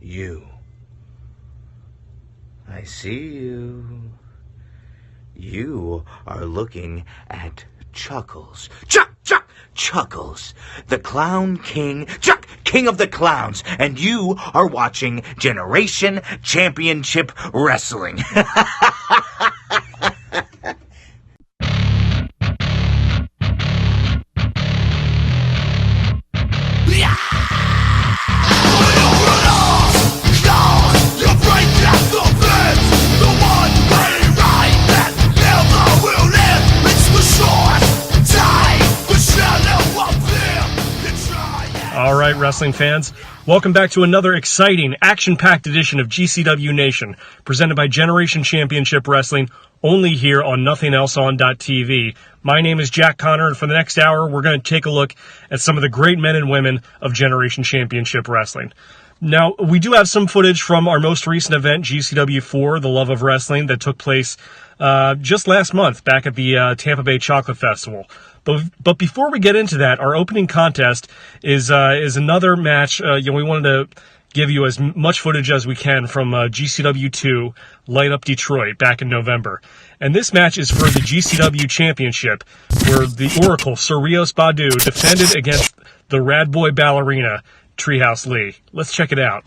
You. I see you. You are looking at Chuckles. Chuckles, the Clown King, King of the Clowns, and you are watching Generation Championship Wrestling. All right, wrestling fans, welcome back to another exciting, action-packed edition of GCW Nation, presented by Generation Championship Wrestling, only here on NothingElseOn.tv. My name is Jack Connor, and for the next hour, we're going to take a look at some of the great men and women of Generation Championship Wrestling. Now, we do have some footage from our most recent event, GCW 4, The Love of Wrestling, that took place just last month, back at the Tampa Bay Chocolate Festival. But before we get into that, our opening contest is another match. We wanted to give you as much footage as we can from GCW 2, Light Up Detroit, back in November. And this match is for the GCW Championship, where the Oracle, Sir Rios Badu, defended against the Rad Boy Ballerina, Treehouse Lee. Let's check it out.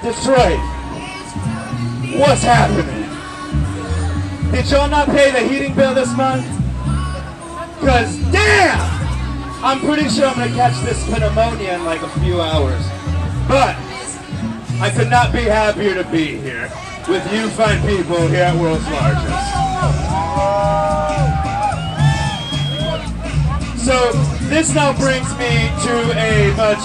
Detroit, what's happening? Did y'all not pay the heating bill this month? Cause damn, I'm pretty sure I'm gonna catch this pneumonia in like a few hours. But I could not be happier to be here with you fine people here at World's Largest. So this now brings me to a much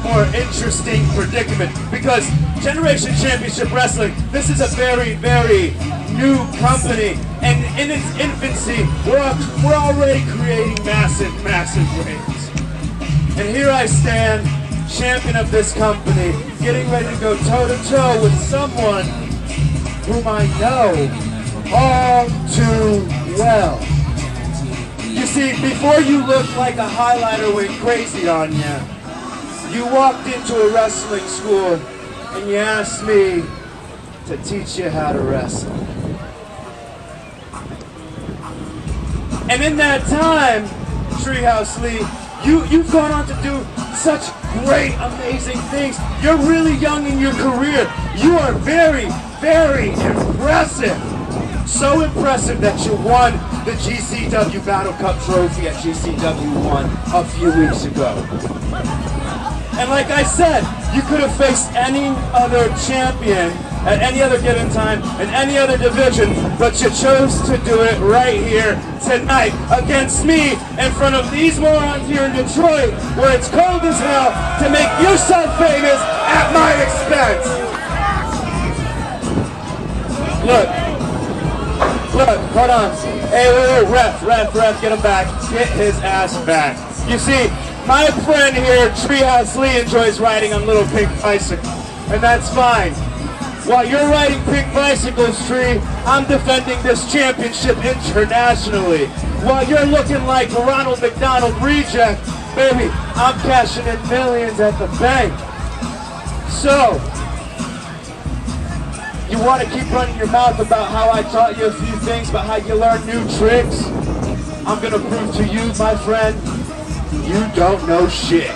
more interesting predicament, because Generation Championship Wrestling, this is a very, very new company, and in its infancy, we're already creating massive, massive waves. And here I stand, champion of this company, getting ready to go toe-to-toe with someone whom I know all too well. You see, before you looked like a highlighter went crazy on you, you walked into a wrestling school and you asked me to teach you how to wrestle. And in that time, Treehouse Lee, you've gone on to do such great, amazing things. You're really young in your career. You are very, very impressive. So impressive that you won the GCW Battle Cup trophy at GCW 1 a few weeks ago. And like I said, you could have faced any other champion at any other given time in any other division, but you chose to do it right here tonight against me in front of these morons here in Detroit, where it's cold as hell, to make yourself famous at my expense. Look, hold on. Hey, ref, get him back. Get his ass back. You see, my friend here, Treehouse Lee, enjoys riding on little pink bicycles, and that's fine. While you're riding pink bicycles, Tree, I'm defending this championship internationally. While you're looking like a Ronald McDonald reject, baby, I'm cashing in millions at the bank. So, you want to keep running your mouth about how I taught you a few things, about how you learn new tricks? I'm going to prove to you, my friend, you don't know shit.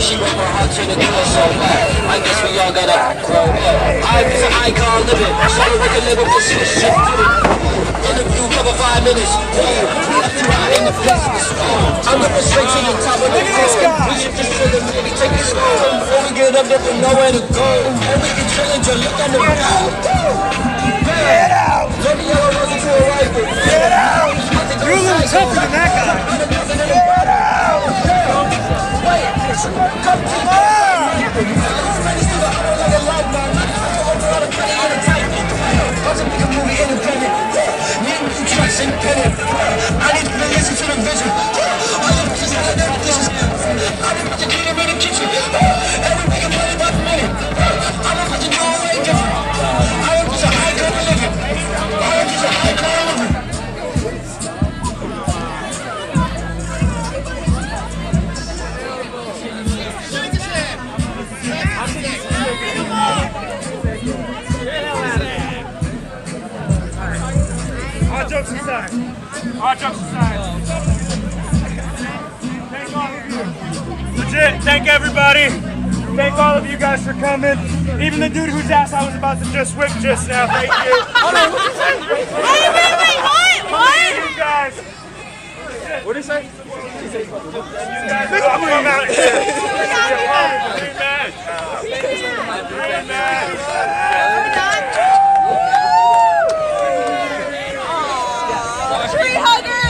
She broke my heart to the core, so I guess we all gotta grow up. I was an icon living, so we can live with this shit. Interview cover 5 minutes. Left you out in the business. I'm looking straight to the top of the floor. We should just chill and maybe take it slow. Before we get up, there's nowhere to go. And we can chill and just look on the road. Get out! Let the yellow rose into a rifle. Get out! You're a little tougher than that guy. Get out! Wait, come to me! Independent. I need to listen to the vision. All you bitches have that vision. I didn't put the kid in the kitchen. Everybody can play by the minute. I'm not putting no way different. I am just a high kind of living. I am just a high kind of living. All jokes aside. All jokes aside. Thank all of you. Legit, thank everybody. Thank all of you guys for coming. Even the dude whose ass I was about to just whip just now. Thank you. What? You guys. What did he say? You guys all come out here. Dream match. Tree hugger!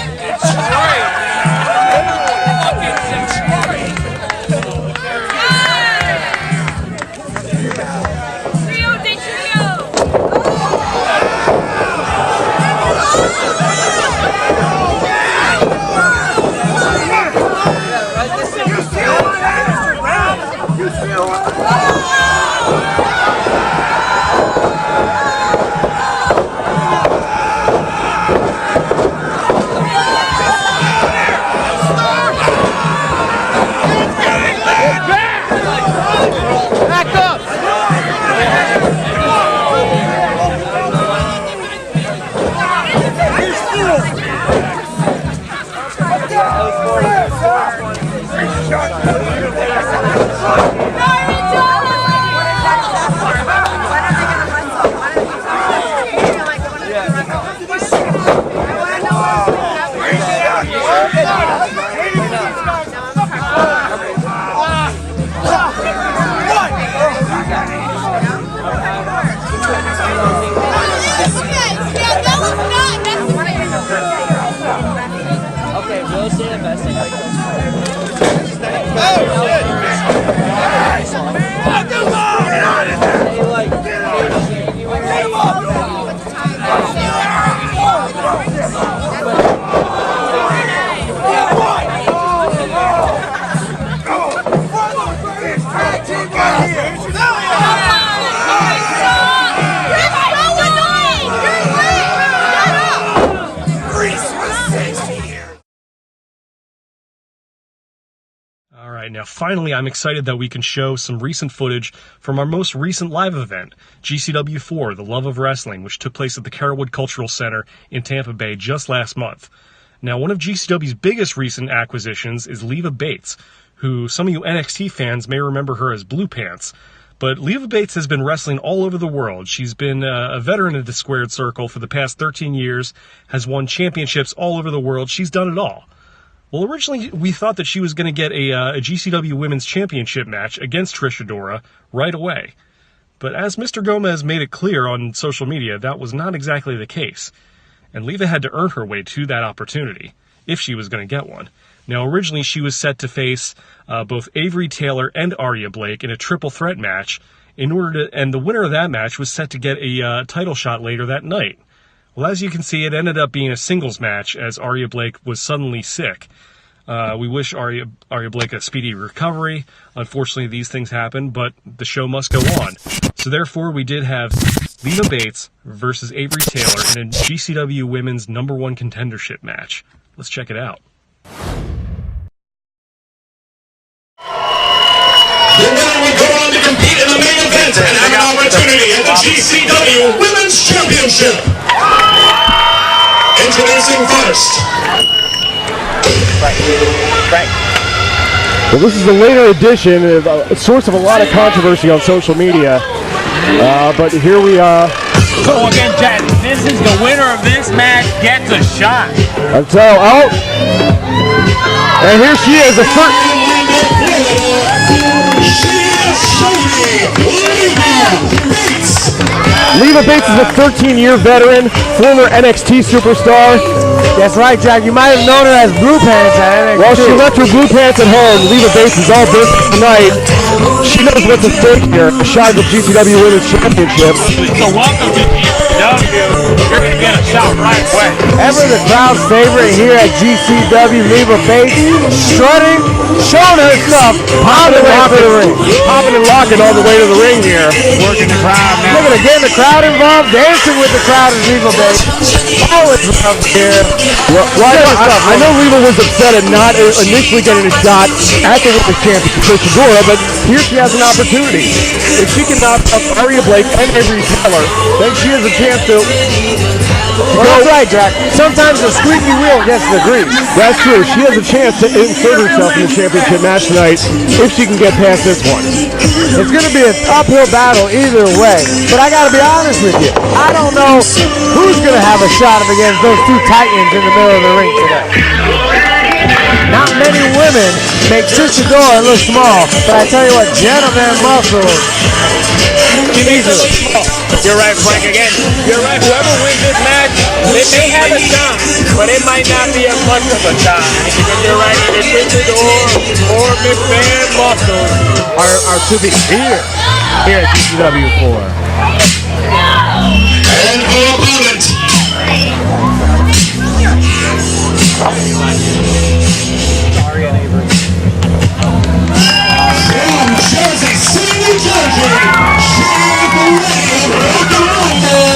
Trio de trio! Now, finally, I'm excited that we can show some recent footage from our most recent live event, GCW4, The Love of Wrestling, which took place at the Carrollwood Cultural Center in Tampa Bay just last month. Now, one of GCW's biggest recent acquisitions is Leva Bates, who some of you NXT fans may remember her as Blue Pants. But Leva Bates has been wrestling all over the world. She's been a veteran of the Squared Circle for the past 13 years, has won championships all over the world. She's done it all. Well, originally, we thought that she was going to get a GCW Women's Championship match against Trish Adora right away. But as Mr. Gomez made it clear on social media, that was not exactly the case. And Leva had to earn her way to that opportunity, if she was going to get one. Now, originally she was set to face both Avery Taylor and Aria Blake in a triple threat match, and the winner of that match was set to get a title shot later that night. Well, as you can see, it ended up being a singles match as Aria Blake was suddenly sick. We wish Aria Blake a speedy recovery. Unfortunately, these things happen, but the show must go on. So therefore, we did have Leva Bates versus Avery Taylor in a GCW Women's #1 contendership match. Let's check it out. The winner will go on to compete in the main event and have an opportunity at the GCW Women's Championship. Introducing first. Well, this is a later edition, a source of a lot of controversy on social media. But here we are. So again, Jack, this is the winner of this match gets a shot. And here she is, Leva Bates is a 13-year veteran, former NXT superstar. That's right, Jack. You might have known her as Blue Pants at NXT. Well, she left her blue pants at home. Leva Bates is all business tonight. She knows what's at stake here. A shot at the GCW Women's Championship. So welcome to GCW. You're going to get a shot right away. Ever the crowd's favorite here at GCW, Leva Bates, strutting, showing her stuff, popping and locking all the way to the ring here. Working the crowd now. Look at it, getting the crowd involved, dancing with the crowd as Leva Bates. Always love here. Well, I know Leva was upset at not initially getting a shot at the Women's Championship for Shadora, but here she has an opportunity. If she can knock up Aria Blake and Avery Taylor, then she has a chance to... Well, that's right, Jack. Sometimes the squeaky wheel gets the grease. That's true. She has a chance to insert herself in the championship match tonight if she can get past this one. It's going to be an uphill battle either way. But I got to be honest with you. I don't know who's going to have a shot against those two titans in the middle of the ring today. Not many women make Trisha Dora look small, but I tell you what, gentleman muscles. Easily. You're right, Frank. Again, you're right. Whoever wins this match, they may have a shot, but it might not be as much of a shot. Because you're right, either Trisha or McMahon muscles are to be feared here at GCW 4. And her opponent. From Jersey City, New Jersey, she's the lady of the Rumble,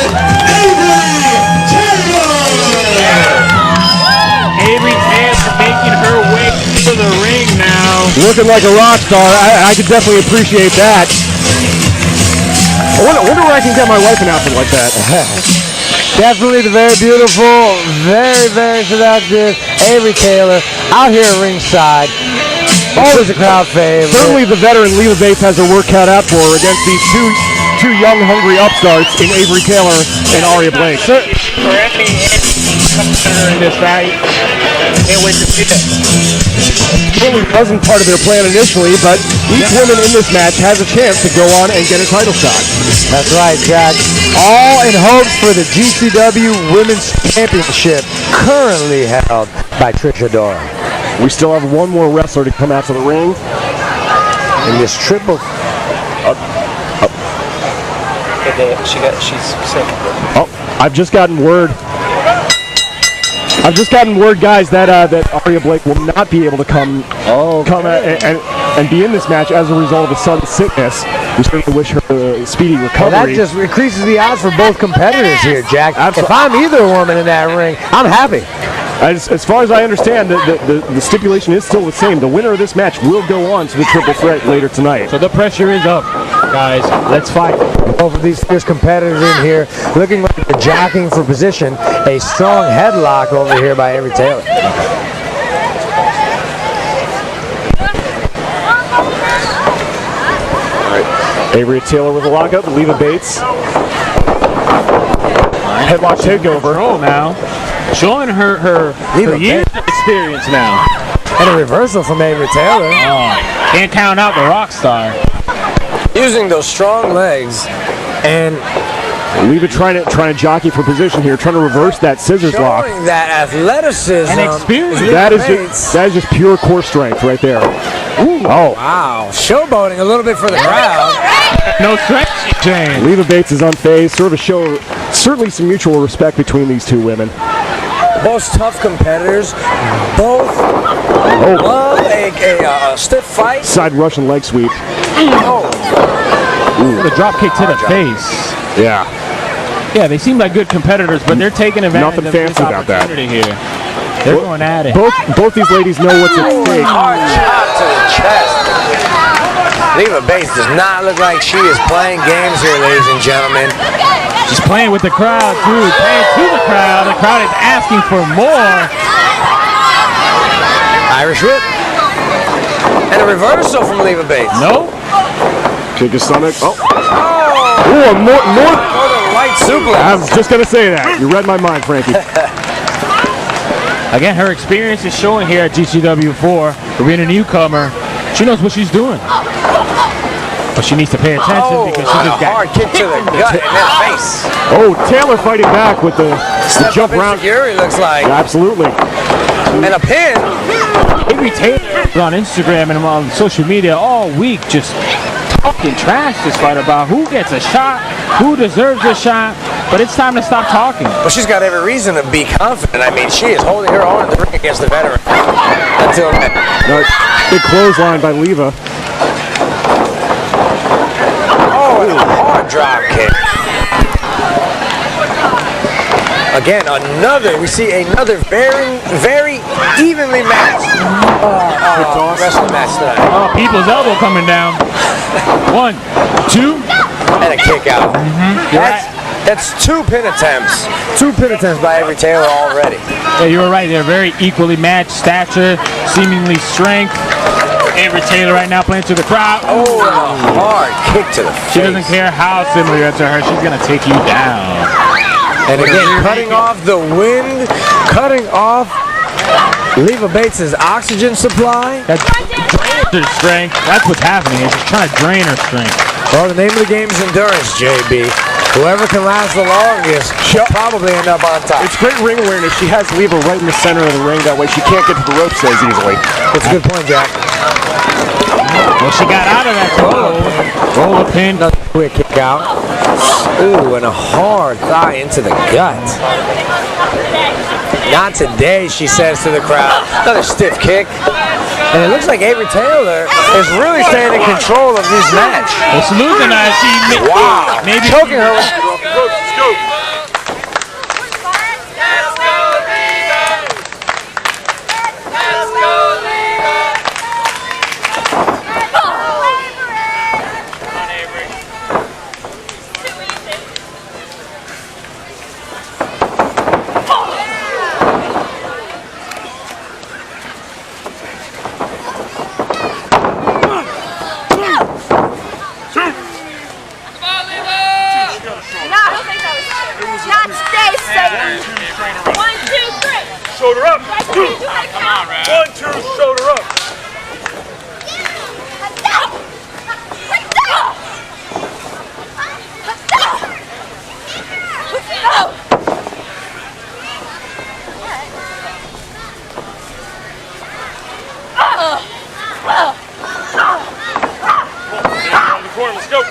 Avery Taylor making her way to the ring now. Looking like a rock star. I could definitely appreciate that. I wonder where I can get my wife an outfit like that. Definitely the very beautiful, very, very seductive Avery Taylor out here at ringside. Always a crowd favorite. Certainly the veteran Leva Bates has her work cut out for her against these two young, hungry upstarts in Avery Taylor and Aria Blake. For any competitor in this fight, can't wait to see it. Certainly wasn't part of their plan initially, but each woman in this match has a chance to go on and get a title shot. That's right, Jack. All in hopes for the GCW Women's Championship, currently held by Trisha Dora. We still have one more wrestler to come out to the ring. In this triple... She's sick. Oh, I've just gotten word, guys, that Aria Blake will not be able to come and be in this match as a result of a sudden sickness. We certainly wish her a speedy recovery. Well, that just increases the odds for both competitors here, Jack. If I'm either woman in that ring, I'm happy. As far as I understand, the stipulation is still the same. The winner of this match will go on to the triple threat later tonight. So the pressure is up, guys. Let's fight. Both of these fierce competitors in here looking like they're jockeying for position. A strong headlock over here by Avery Taylor. Avery Taylor with a lockup, Leva Bates. Headlock takeover. Oh, now. Showing her years of experience now. And a reversal from Avery Taylor. Oh, can't count out the rock star. Using those strong legs and Leva trying to jockey for position here, trying to reverse that scissors lock. Showing that athleticism and experience. That is just pure core strength right there. Ooh. Oh. Wow. Showboating a little bit for the crowd. No stretch change. Leva Bates is unfazed. Sort of a show, certainly some mutual respect between these two women. Both tough competitors. Both love a stiff fight. Side Russian leg sweep. The drop kick to the face. Yeah. Yeah, they seem like good competitors, but they're taking advantage Nothing of fancy this about that. opportunity here. They're going at it. Both these ladies know what's at stake. Hard shot to the chest. Leva Bates does not look like she is playing games here, ladies and gentlemen. She's playing with the crowd, too. Playing to the crowd. The crowd is asking for more. Irish whip. And a reversal from Leva Bates. Nope. Kick his stomach. Oh. Ooh, more. Northern Light suplex. I was just going to say that. You read my mind, Frankie. Again, her experience is showing here at GCW 4. For being a newcomer, she knows what she's doing. But she needs to pay attention because she just got hard kick to the gut and then face. Oh, Taylor fighting back with the jump round. Fury looks like. Yeah, absolutely. And a pin. Avery Taylor on Instagram and on social media all week just talking trash this fight about who gets a shot, who deserves a shot, but it's time to stop talking. Well, she's got every reason to be confident. I mean, she is holding her own in the ring against the veteran. Until then. Big clothesline by Leva. Oh, and a hard drop kick. Again, we see another very evenly matched wrestling match tonight. Oh, people's elbow coming down. 1, 2. And a kick out. That's 2 pin attempts. 2 pin attempts by Avery Taylor already. Yeah, you were right. They're very equally matched stature, seemingly strength. Avery Taylor right now playing to the crowd. Oh, and a hard kick to the face. She doesn't care how similar you are to her. She's going to take you down. And again, cutting off the wind, cutting off Leva Bates' oxygen supply. That drains her strength. That's what's happening. It's just trying to drain her strength. Well, the name of the game is endurance, JB. Whoever can last the longest will probably end up on top. It's great ring awareness. She has Leva right in the center of the ring. That way she can't get to the ropes as easily. That's a good point, Jack. Well, she got out of that roll a pin. Another quick kick out. Ooh, and a hard thigh into the gut. Not today, she says to the crowd. Another stiff kick. And it looks like Avery Taylor is really staying in control of this match. Well, salute tonight. She maybe choking her. Shoulder up. 1, 2, shoulder up. Down the corner, let's go.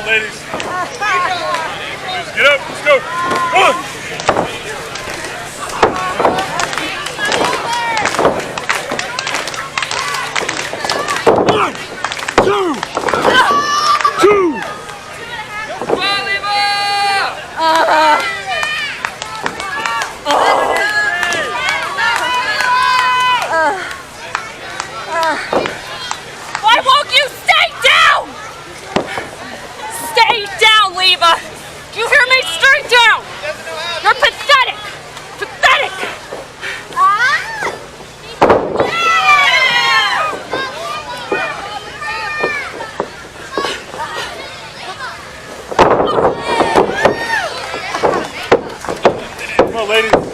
Ladies, let's get up, let's go. 1. Why won't you stay down? Stay down, Leva! Do you hear me? ladies.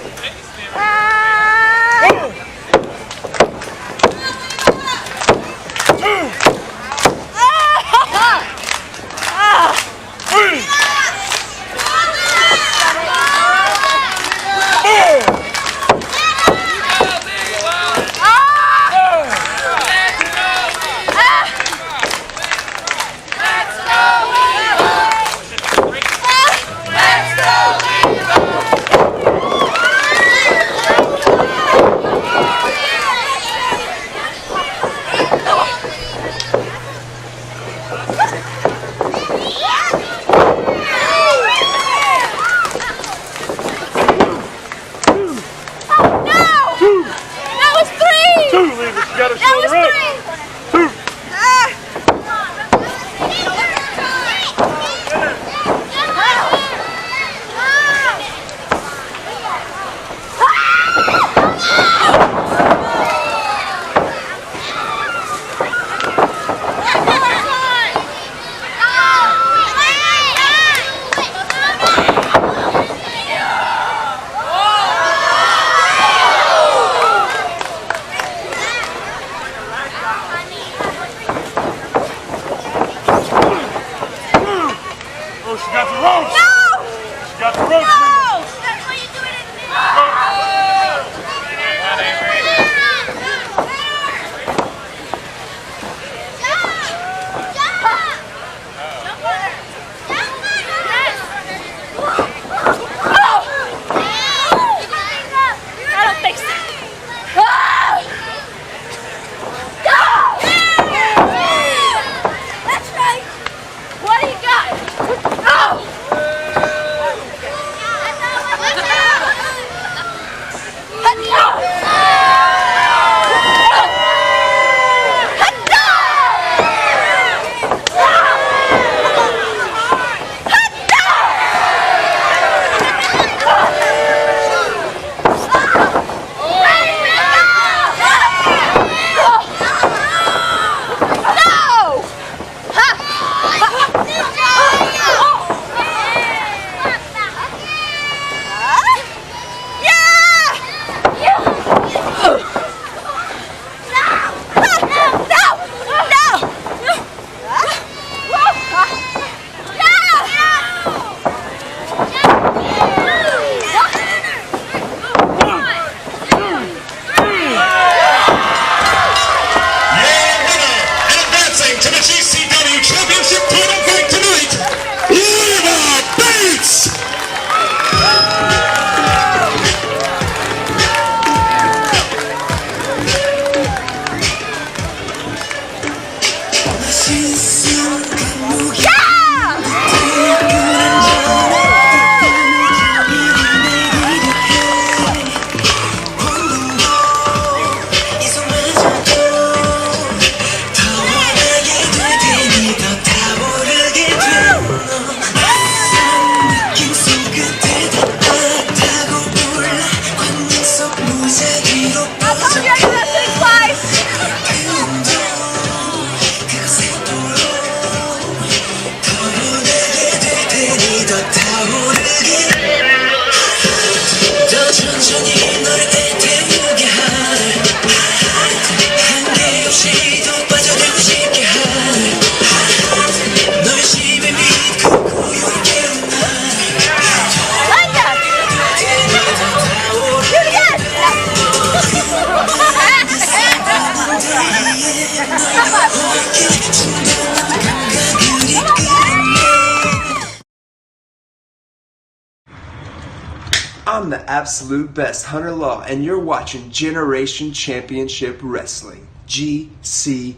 I'm the absolute best Hunter Law, and you're watching Generation Championship Wrestling, GCW.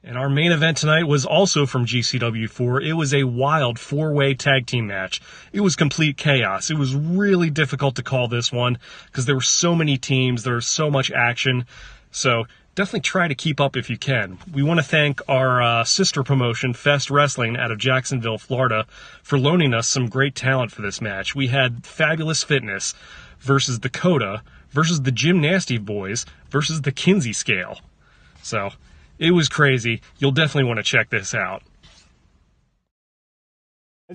And our main event tonight was also from GCW4. It was a wild four-way tag team match. It was complete chaos. It was really difficult to call this one because there were so many teams, there was so much action. So definitely try to keep up if you can. We want to thank our sister promotion, Fest Wrestling, out of Jacksonville, Florida, for loaning us some great talent for this match. We had Fabulous Fitness versus Dakota versus the Gym Nasty Boys versus the Kinsey Scale. So it was crazy. You'll definitely want to check this out.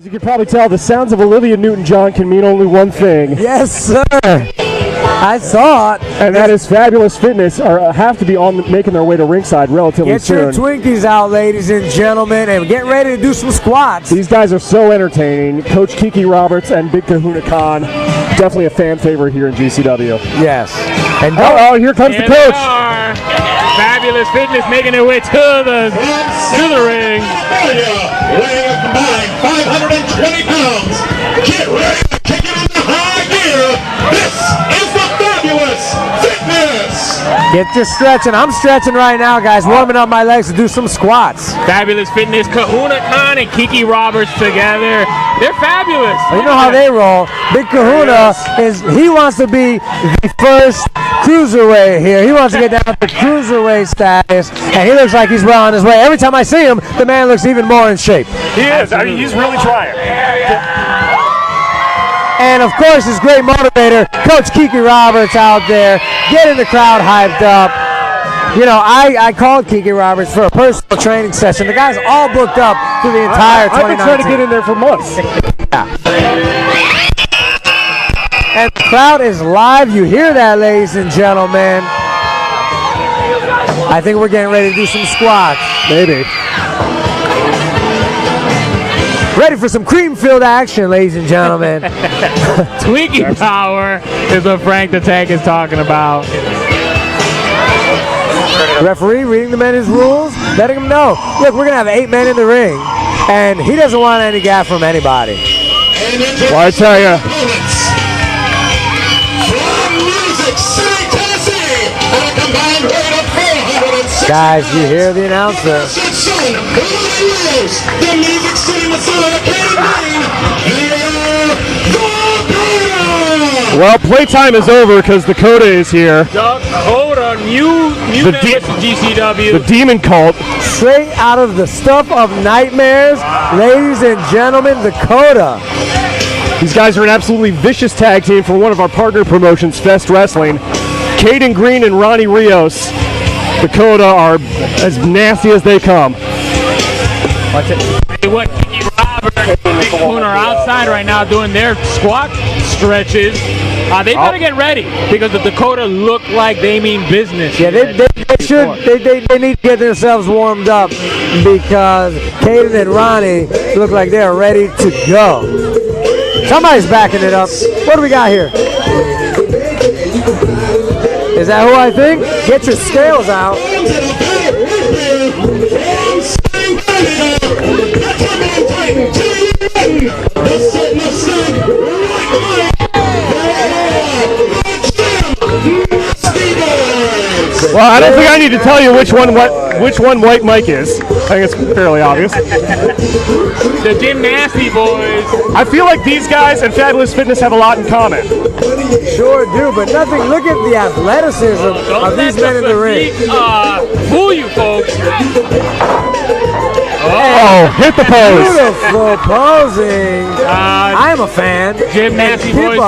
As you can probably tell, the sounds of Olivia Newton-John can mean only one thing. Yes, sir. I saw it. And that is Fabulous Fitness have to be making their way to ringside relatively soon. Get your Twinkies out, ladies and gentlemen, and get ready to do some squats. These guys are so entertaining. Coach Kiki Roberts and Big Kahuna Khan, definitely a fan favorite here in GCW. Yes. And here comes the coach. Fabulous Fitness making their way to the ring. Weighing a combined 520 pounds. Get ready to kick it into high gear. This is the Fabulous Fitness. Get your stretching. I'm stretching right now, guys, warming up my legs to do some squats. Fabulous Fitness, Kahuna Khan and Kiki Roberts together. They're fabulous. Well, you know how they roll. Big Kahuna he wants to be the first cruiserweight here. He wants to get down to cruiserweight status, and he looks like he's well on his way. Every time I see him, the man looks even more in shape. He is. I mean, he's really trying. And, of course, his great motivator, Coach Kiki Roberts out there, getting the crowd hyped up. You know, I called Kiki Roberts for a personal training session. The guy's all booked up through the entire 2019. I've been trying to get in there for months. And the crowd is live. You hear that, ladies and gentlemen. I think we're getting ready to do some squats. Maybe. Ready for some cream-filled action, ladies and gentlemen. Twinkie power is what Frank the Tank is talking about. Referee reading the men's rules, letting him know. Look, we're going to have 8 men in the ring, and he doesn't want any gap from anybody. Well, I tell you. Guys, you hear the announcer. Well, playtime is over because Dakota is here. Dakota, new member to GCW. The Demon Cult. Straight out of the stuff of nightmares, ladies and gentlemen, Dakota. These guys are an absolutely vicious tag team for one of our partner promotions, Fest Wrestling. Caden Green and Ronnie Rios. Dakota are as nasty as they come. What Kiki Roberts and Big Kahuna are outside right now doing their squat stretches. They better get ready because the Dakota look like they mean business. Yeah, they should. They need to get themselves warmed up because Caden and Ronnie look like they're ready to go. Somebody's backing it up. What do we got here? Is that who I think? Get your scales out. Well, I don't think I need to tell you which one White Mike is. I think it's fairly obvious. The Gymnasty Boys. I feel like these guys and Fabulous Fitness have a lot in common. Sure do, but nothing. Look at the athleticism of these men in the ring. Fool you folks. Oh, hit the pose. Beautiful posing. I am a fan. Gymnasty Boys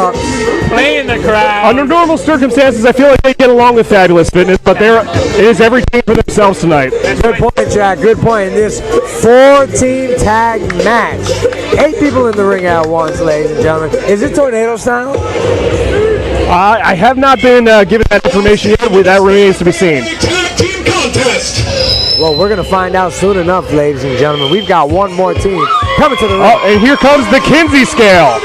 playing the crowd. Under normal circumstances, I feel like they get along with Fabulous Fitness, but it is everything for themselves tonight. Good point, Jack. Good point. In this 4-team tag match, 8 people in the ring at once, ladies and gentlemen. Is it tornado style? I have not been given that information yet. That remains to be seen. Well, we're going to find out soon enough, ladies and gentlemen. We've got one more team coming to the ring. Oh, and here comes the Kinsey scale.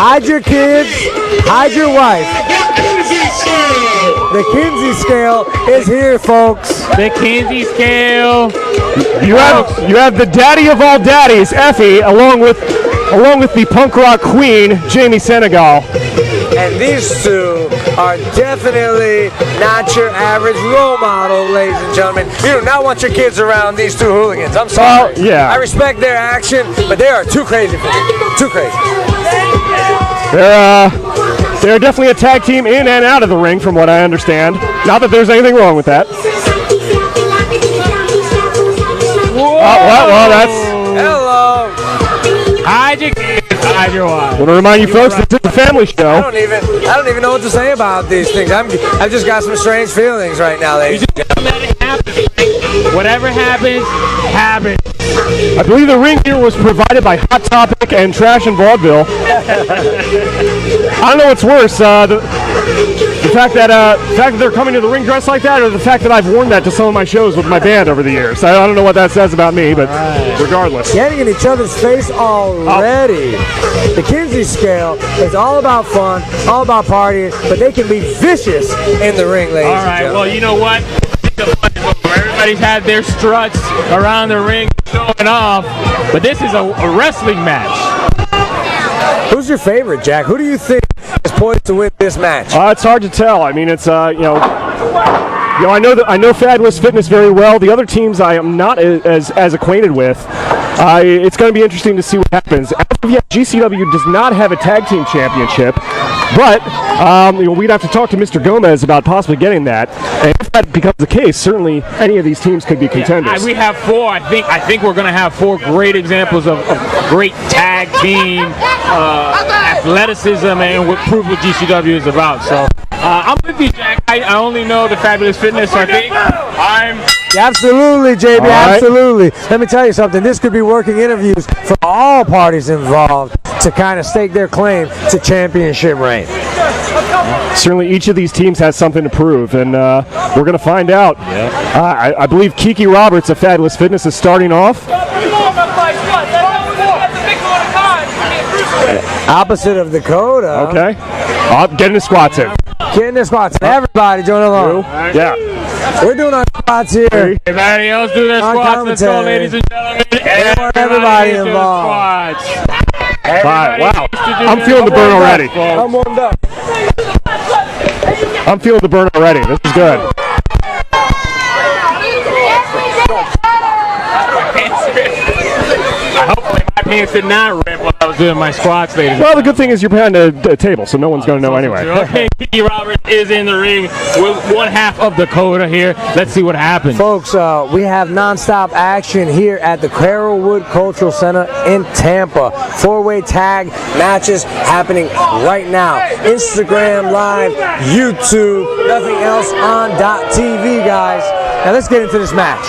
Hide your kids. Hide your wife. The Kinsey scale is here, folks. The Kinsey scale. You have the daddy of all daddies, Effie, along with the punk rock queen, Jamie Senegal. And these two are definitely not your average role model, ladies and gentlemen. You do not want your kids around these two hooligans. I'm sorry. Yeah. I respect their action, but they are too crazy for me. Too crazy. They're definitely a tag team in and out of the ring, from what I understand. Not that there's anything wrong with that. Well, that's... Hello. Hide your kids, hide your wife. I want to remind you folks, this is a family show. I don't even know what to say about these things. I've just got some strange feelings right now, ladies. You just let it happen. Whatever happens, habit. I believe the ring here was provided by Hot Topic and Trash and Vaudeville. I don't know what's worse, the fact that they're coming to the ring dressed like that, or the fact that I've worn that to some of my shows with my band over the years. I don't know what that says about me, but regardless. Getting in each other's face already. The Kinsey scale is all about fun, all about partying, but they can be vicious in the ring, ladies All right, and well, gentlemen. you know what? Everybody's had their struts around the ring showing off, but this is a wrestling match. Who's your favorite, Jack? Who do you think is poised to win this match? It's hard to tell. I mean, it's I know Fabulous Fitness very well. The other teams I am not as acquainted with. It's going to be interesting to see what happens. As of yet, GCW does not have a tag team championship, but we'd have to talk to Mr. Gomez about possibly getting that. And if that becomes the case, certainly any of these teams could be contenders. We have four. I think we're going to have four great examples of great tag team athleticism and what prove what GCW is about. So I'm with you, Jack. I only know the Fabulous Fitness, so I think I'm. Absolutely, JB, right. absolutely. Let me tell you something. This could be working interviews for all parties involved to kind of stake their claim to championship reign. Certainly each of these teams has something to prove, and we're going to find out. I believe Kiki Roberts of Fabulous Fitness is starting off. Opposite of Dakota. Okay. Getting the squats in. Getting the squats. Everybody join along. Yeah. We're doing our squats here. Everybody else do their On squats. Let's go, commentary. ladies and gentlemen. Everybody do the involved. squats. Wow. I'm feeling the burn already. I'm warmed up. I'm feeling the burn already. This is good. I hope my pants did not rip while I was doing my squats, ladies. Well, the good thing is you're behind a table, so no one's going to know anyway. Okay, Kiki Roberts is in the ring with one half of Dakota here. Let's see what happens. Folks, we have nonstop action here at the Carrollwood Cultural Center in Tampa. Four-way tag matches happening right now. Instagram Live, YouTube, nothing else on .tv, guys. Now let's get into this match.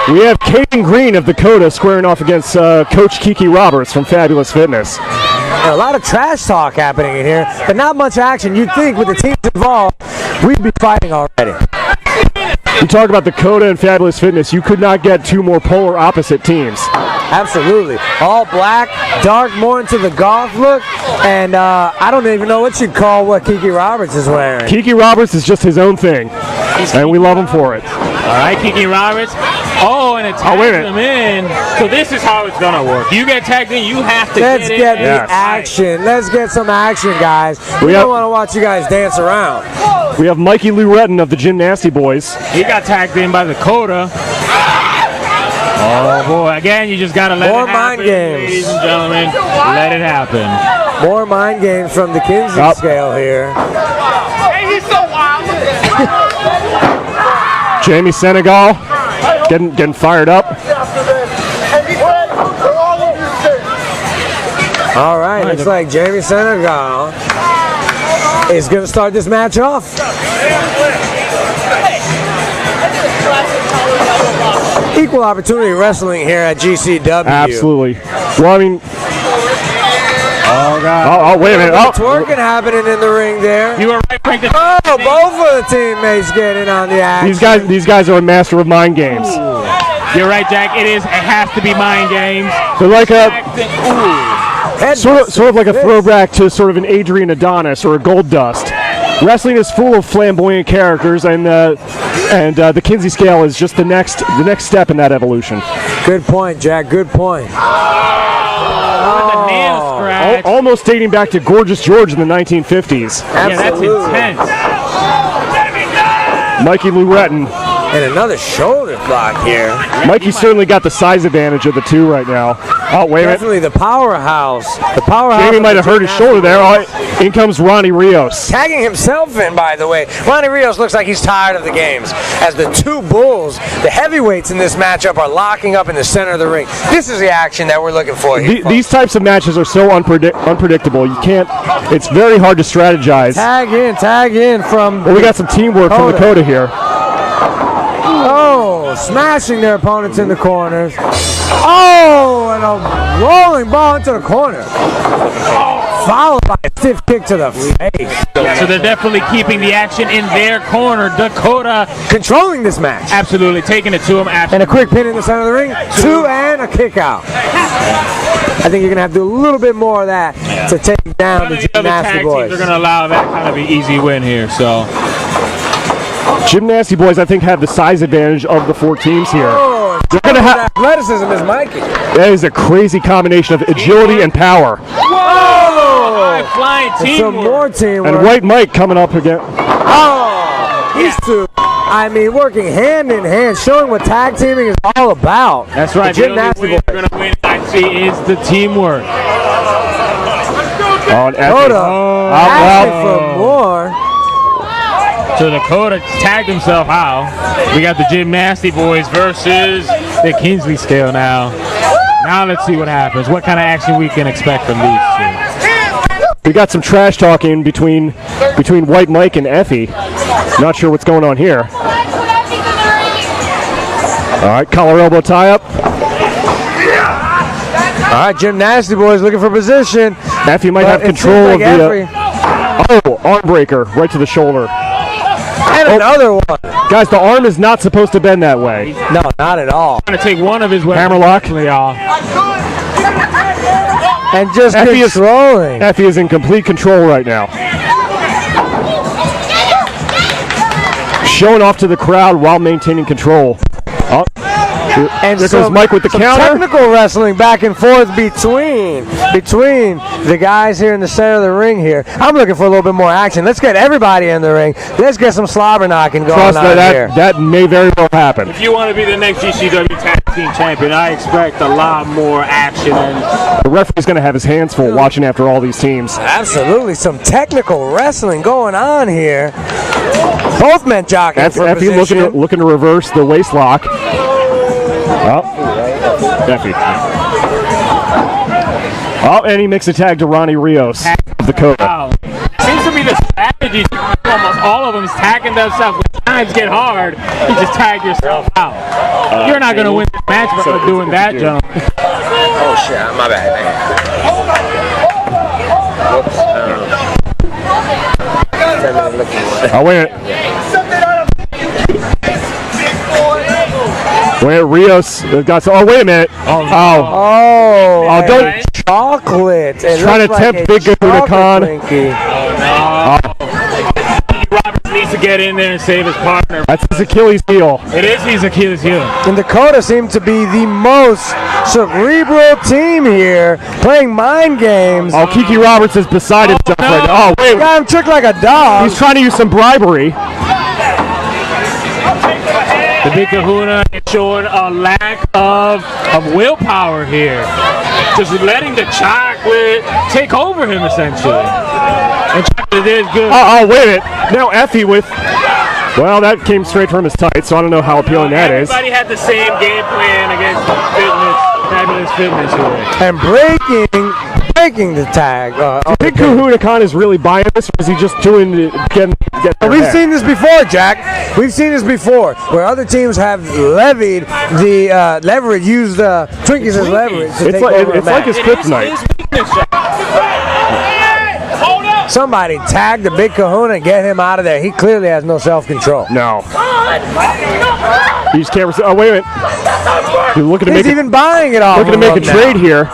We have Caden Green of Dakota squaring off against Coach Kiki Roberts from Fabulous Fitness. A lot of trash talk happening in here, but not much action. You'd think with the teams involved, we'd be fighting already. You talk about Dakota and Fabulous Fitness, you could not get two more polar opposite teams. Absolutely. All black, dark, more into the golf look, and I don't even know what you'd call what Kiki Roberts is wearing. Kiki Roberts is just his own thing, and we love him for it. All right, Kiki Roberts. Oh, and it tags him in. So this is how it's going to work. You get tagged in, you have to Let's get get in. the action. Let's get some action, guys. We don't want to watch you guys dance around. We have Mikey Lou Retton of the Gymnasty Boys. He got tagged in by Dakota. Oh, boy. Again, you just got to let More it happen, mind games. ladies and gentlemen. Let it happen. More mind games from the Kinsey scale here. Hey, he's so wild. Jamie Senegal getting fired up. All right, looks like Jamie Senegal is going to start this match off. Equal opportunity wrestling here at GCW. Absolutely. Well, I mean, oh, God. Oh, wait a minute. Oh, Twerking happening in the ring there. You were right, Frank. Oh, both of the teammates getting on the action. these guys are a master of mind games. You're right, Jack. It has to be mind games. They're like Head sort of like a throwback to sort of an Adrian Adonis or a Gold Dust. Wrestling is full of flamboyant characters, and the Kinsey scale is just the next step in that evolution. Good point, Jack. Good point. Almost dating back to Gorgeous George in the 1950s. Yeah, that's intense. Mikey Lou Retton. And another shoulder block here. Mikey certainly got the size advantage of the two right now. Oh, wait a minute. Definitely the powerhouse. The powerhouse. Jamie might have hurt his shoulder there. Oh, in comes Ronnie Rios. Tagging himself in, by the way. Ronnie Rios looks like he's tired of the games. As the two bulls, the heavyweights in this matchup, are locking up in the center of the ring. This is the action that we're looking for here. These types of matches are so unpredictable. You can't. It's very hard to strategize. Tag in from. Well, we got some teamwork from Dakota here. Oh, Oh, smashing their opponents in the corners. Oh, and a rolling ball into the corner. Followed by a stiff kick to the face. So they're definitely keeping the action in their corner. Dakota controlling this match. Absolutely, taking it to him. And a quick pin in the center of the ring. 2 and a kick out. I think you're going to have to do a little bit more of that to take down the Gymnasty Boys. They're going to allow that kind of an easy win here. So Gymnasty Boys, I think, have the size advantage of the 4 teams here. Oh, they're going to have athleticism is Mikey. That is a crazy combination of agility and power. Whoa! Flying teamwork. Some more teamwork. And White Mike coming up again. Oh, these two. I mean, working hand in hand, showing what tag teaming is all about. That's right. The only way they're going to win, I see, is the teamwork. Oh, Dakota asking for more. So Dakota tagged himself out. We got the Gymnasty Boys versus the Kinsley scale now. Now let's see what happens. What kind of action we can expect from these two. We got some trash talking between White Mike and Effie. Not sure what's going on here. All right, collar elbow tie up. All right, Gymnasty Boys looking for position. Effie might have control of the. Arm breaker right to the shoulder. And another one. Guys, the arm is not supposed to bend that way. No, not at all. Trying to take one of his weapons. Hammerlock. And just controlling. Effie is in complete control right now. Showing off to the crowd while maintaining control. Oh, and there goes Mike with the counter. Technical wrestling back and forth between the guys here in the center of the ring here. I'm looking for a little bit more action. Let's get everybody in the ring. Let's get some slobber knocking going on here. That may very well happen. If you want to be the next GCW Tag Team Champion, I expect a lot more action. The referee's going to have his hands full watching after all these teams. Absolutely. Some technical wrestling going on here. Both men jockeying for Effie position. looking to reverse the waist lock. Oh, Effie. Oh, and he makes a tag to Ronnie Rios of Dakota. Wow. Seems to be the strategy for almost all of them is tagging themselves. When times get hard, you just tag yourself out. You're not going to win this match by doing that, gentlemen. Oh, shit. My bad, man. Whoops. Oh, wait a minute. Wait, Rios got some. Oh, wait a minute. Oh, don't. Chocolate. It Trying to looks tempt like Big Kahuna Khan. Roberts needs to get in there and save his partner. That's his Achilles heel. It is his Achilles heel. And Dakota seemed to be the most cerebral team here, playing mind games. Oh, Kiki Roberts is beside himself right now. Oh, wait. Got him tricked like a dog. He's trying to use some bribery. The Big Kahuna is showing a lack of willpower here. Just letting the chocolate take over him, essentially. And chocolate is good. Oh, wait a minute. Now Effie with... Well, that came straight from his tights, so I don't know how appealing that is. Everybody had the same game plan against Fabulous Fitness here. And breaking the tag. Big Kahuna Khan is really buying this, or is he just doing getting We've seen this before, Jack. We've seen this before, where other teams have levied the leverage, used Twinkies as leverage. It's like his kryptonite. Somebody tag the Big Kahuna and get him out of there. He clearly has no self-control. No. He just can't. Oh, wait a minute. He's even buying it off. Looking to make a trade here.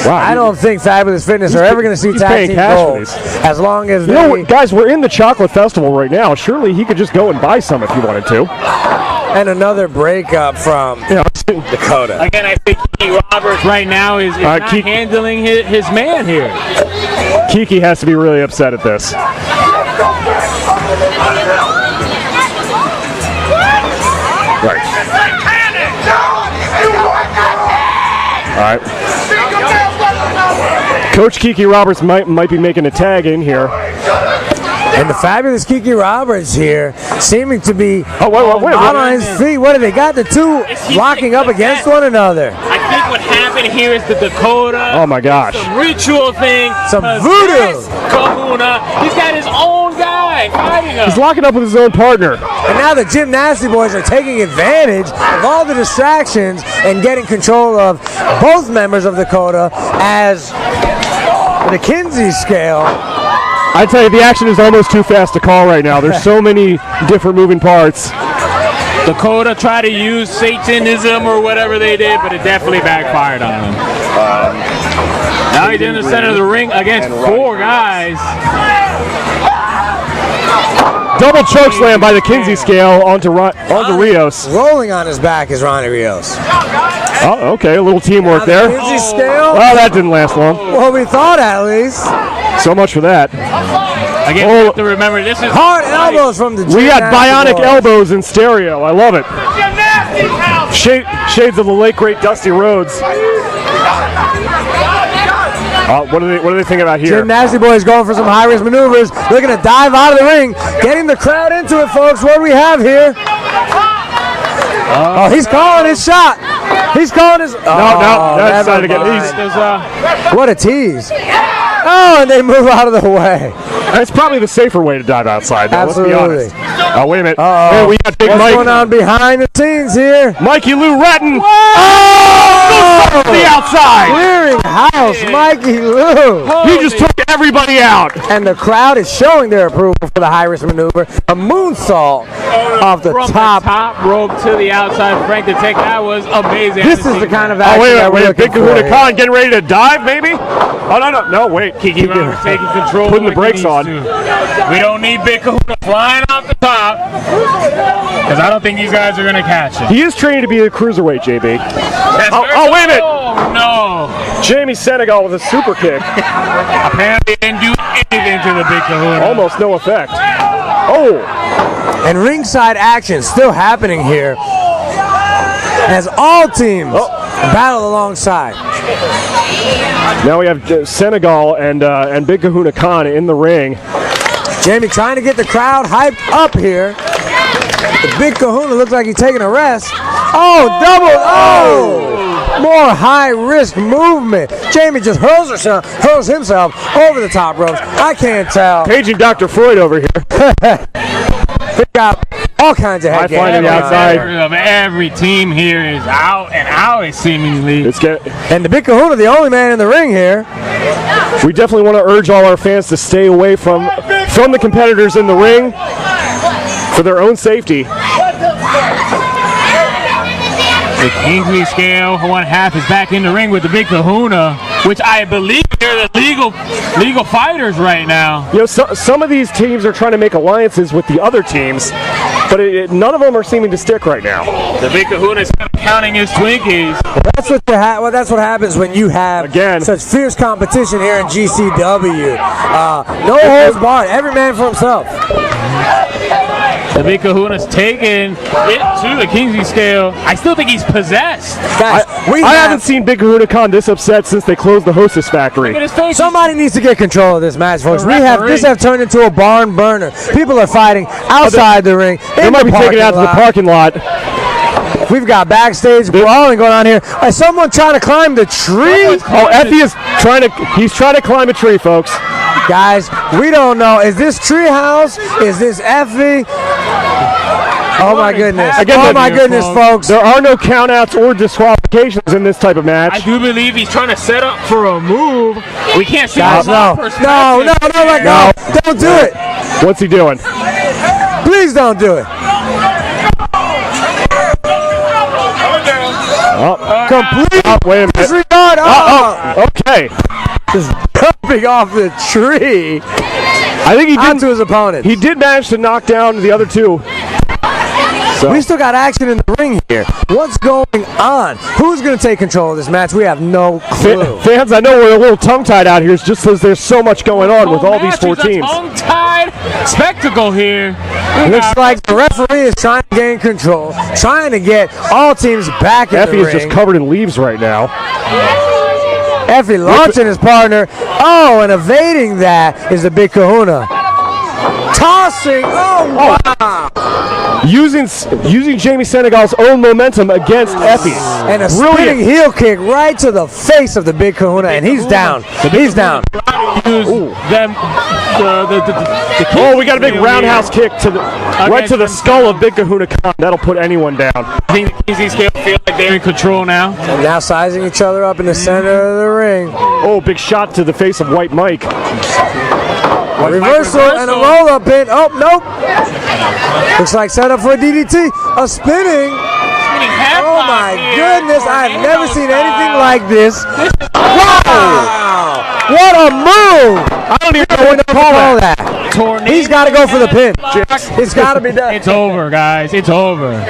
Wow. I don't think Fabulous Fitness are ever going to see tag team gold as long as guys, we're in the Chocolate Festival right now. Surely he could just go and buy some if he wanted to. And another breakup from Dakota. Again, I think Kiki Roberts right now is not handling his man here. Kiki has to be really upset at this. Right. All right. Coach Kiki Roberts might be making a tag in here. And the fabulous Kiki Roberts here, seeming to be wait, on his feet. What do they got? The two locking up against one another. I think what happened here is the Dakota. Oh my gosh. Some ritual thing. Some voodoo. Kahuna. He's got his own guy fighting him. He's locking up with his own partner. And now the Gym Nasty Boys are taking advantage of all the distractions and getting control of both members of Dakota as the Kinsey scale. I tell you, the action is almost too fast to call right now. There's so many different moving parts. Dakota tried to use Satanism or whatever they did, but it definitely backfired on him. Now he's in the center of the ring against 4 guys. Double choke slam by the Kinsey scale onto Rios. Rolling on his back is Ronnie Rios. Oh, okay, a little teamwork there. Kinsey scale? Well, that didn't last long. Well, we thought at least. So much for that. Again, you have to remember, this is hard elbows from the Gym We got Nasty bionic Boys. elbows in stereo. I love it. Shades of the late great Dusty Rhodes. What do they think about here? Gym Nasty Boys going for some high-risk maneuvers, looking to dive out of the ring, getting the crowd into it, folks. What do we have here? Oh, he's calling his shot. He's calling his. No, that's not again. What a tease. Oh, and they move out of the way. It's probably the safer way to dive outside, though. Absolutely. Let's be honest. Oh, wait a minute. Uh-oh. We got Big What's Mike. going on behind the scenes here? Mikey Lou Retton. Oh! The outside. Clearing house, Mikey Lou. He just took everybody out. And the crowd is showing their approval for the high-risk maneuver. A moonsault off the From top. the top rope to the outside. Frank, the tech, that was amazing. This is the kind of action Oh, that we're wait. looking Big for Kahuna here. Khan getting ready to dive, maybe? Oh, no, wait. Kiki Roberts taking control. Putting the brakes on. We don't need Big Kahuna flying off the top because I don't think these guys are going to catch it. He is training to be a cruiserweight, JB. Oh, wait a minute. Oh, no. Jamie Senegal with a super kick. Apparently didn't do anything to the Big Kahuna. Almost no effect. Oh. And ringside action still happening here as all teams battle alongside. Now we have Senegal and Big Kahuna Khan in the ring. Jamie trying to get the crowd hyped up here. The Big Kahuna looks like he's taking a rest. Oh, double. Oh! More high-risk movement. Jamie just hurls himself over the top ropes. I can't tell. Paging Dr. Freud over here. They got all kinds of head High-flying to the outside. Of every team here is out and out, seemingly. And the Big Kahuna, the only man in the ring here. We definitely want to urge all our fans to stay away from the competitors in the ring for their own safety. The Kingsley scale, 1/2, is back in the ring with the Big Kahuna, which I believe they're the legal fighters right now. You know, some of these teams are trying to make alliances with the other teams, but none of them are seeming to stick right now. The Big Kahuna is kind of counting his Twinkies. That's what happens when you have such fierce competition here in GCW. No holds barred. Every man for himself. The Big Kahuna's taking it to the Kingsley scale. I still think he's possessed. Guys, I haven't seen Big Kahuna Khan this upset since they closed the Hostess factory. Look at his face. Somebody needs to get control of this match, folks. This have turned into a barn burner. People are fighting outside the ring. They might be taking it out to the parking lot. We've got backstage brawling going on here. Is someone trying to climb the tree? Oh, Effie is trying to climb a tree, folks. Guys, we don't know. Is this Treehouse? Is this Effie? Oh my goodness. Again, goodness, folks. There are no countouts or disqualifications in this type of match. I do believe he's trying to set up for a move. We can't see Guys, no. Don't do it. What's he doing? Please don't do it. Complete wait a minute. disregard. Okay. Just jumping off the tree. I think he did onto his opponent. He did manage to knock down the other two. So. We still got action in the ring here. What's going on? Who's going to take control of this match? We have no clue. Fans, I know we're a little tongue-tied out here just because there's so much going on with all these 4 teams. Tongue-tied spectacle here. Looks like the referee is trying to gain control, trying to get all teams back in the ring. Effie is just covered in leaves right now. Effie launching his partner. Oh, and evading that is the Big Kahuna. Tossing. Oh, wow. Using Jamie Senegal's own momentum against Effie. And a spinning heel kick right to the face of the Big Kahuna, and he's down. He's down. We got a big roundhouse kick right to the skull of Big Kahuna Khan. That'll put anyone down. I think the Easy Scale feel like they're in control now. And now sizing each other up in the center of the ring. Oh, big shot to the face of White Mike. A reversal and a roll-up pin. Oh, nope. Looks like set up for a DDT. A spinning. Oh, my goodness. I've never seen anything like this. Wow. What a move. I don't even know what to call that. He's got to go for the pin. It's got to be done. It's over, guys. It's over.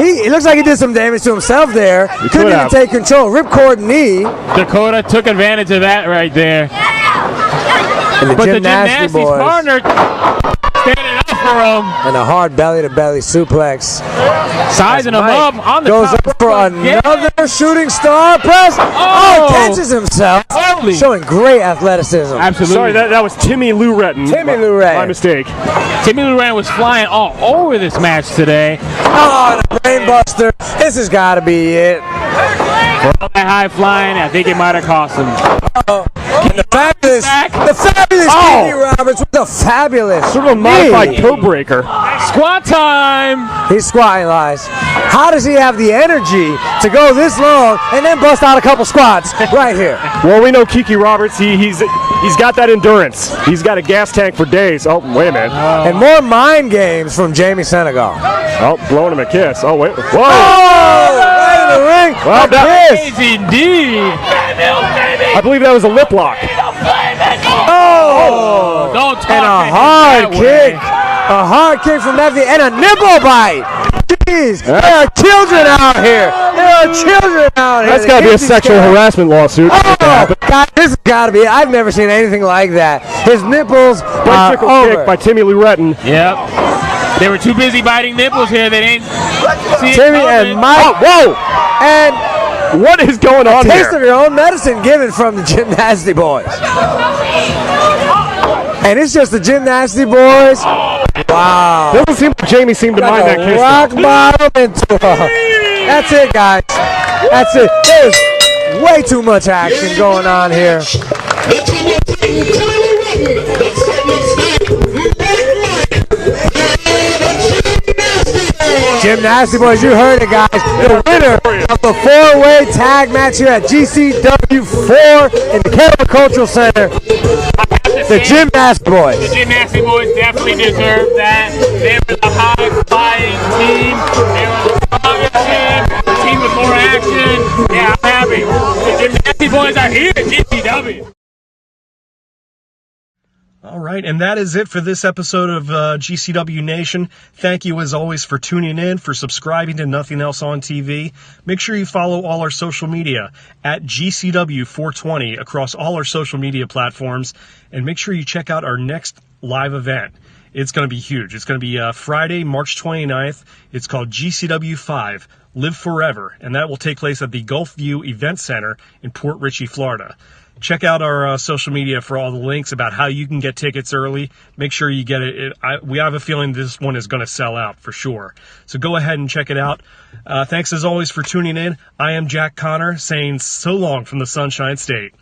It looks like he did some damage to himself there. Couldn't even take control. Ripcord knee. Dakota took advantage of that right there. But the Gymnastics partner standing up for him. And a hard belly-to-belly suplex. Sizing him up on the goes top up for another shooting star press. Oh, catches himself. Showing great athleticism. Absolutely. Sorry, that was Timmy Lou Retton. Timmy Lou Retton. My mistake. Timmy Lou Retton was flying all over this match today. Oh, the brainbuster. This has got to be it. For all that high flying, I think it might have cost him. And the fabulous Kenny Roberts with the fabulous sort of a modified toe breaker. Squat time. He's squatting, Lies. How does he have the energy to go this long and then bust out a couple squats right here? Well, we know Kiki Roberts. He's got that endurance. He's got a gas tank for days. Oh, wait a minute. And more mind games from Jamie Senegal. Oh, blowing him a kiss. Oh, wait. Whoa. Oh, right in the ring. Well, that is indeed. I believe that was a lip lock. Oh, don't talk and a hard kick. A hard kick from Effie and a nipple bite. Jeez, there are children out here. That's got to be a sexual harassment lawsuit. Oh, God, this has got to be. I've never seen anything like that. His nipples are over. Kick by Timmy Lou Retton. Yep. They were too busy biting nipples here. They didn't see Timmy it and Mike. Whoa. And what is going on here? Taste of your own medicine given from the Gymnasty Boys. And it's just the Gymnasty Boys. Wow. Doesn't seem like Jamie seemed to mind that kiss. Rock bottom into That's it, guys. That's it. There's way too much action going on here. Gymnasty Boys, you heard it, guys. The winner of the four-way tag match here at GCW 4 in the Canada Cultural Center. The Gymnasty Boys. The Gymnasty Boys definitely deserve that. They were the high-flying team. They were the stronger team. The team with more action. Yeah, I'm happy. The Gymnasty Boys are here at GCW. All right, and that is it for this episode of GCW Nation. Thank you, as always, for tuning in, for subscribing to Nothing Else on TV. Make sure you follow all our social media at GCW420 across all our social media platforms, and make sure you check out our next live event. It's going to be huge. It's going to be Friday, March 29th. It's called GCW 5, Live Forever, and that will take place at the Gulfview Event Center in Port Richey, Florida. Check out our social media for all the links about how you can get tickets early. Make sure you get it. We have a feeling this one is going to sell out for sure. So go ahead and check it out. Thanks as always for tuning in. I am Jack Connor saying so long from the Sunshine State.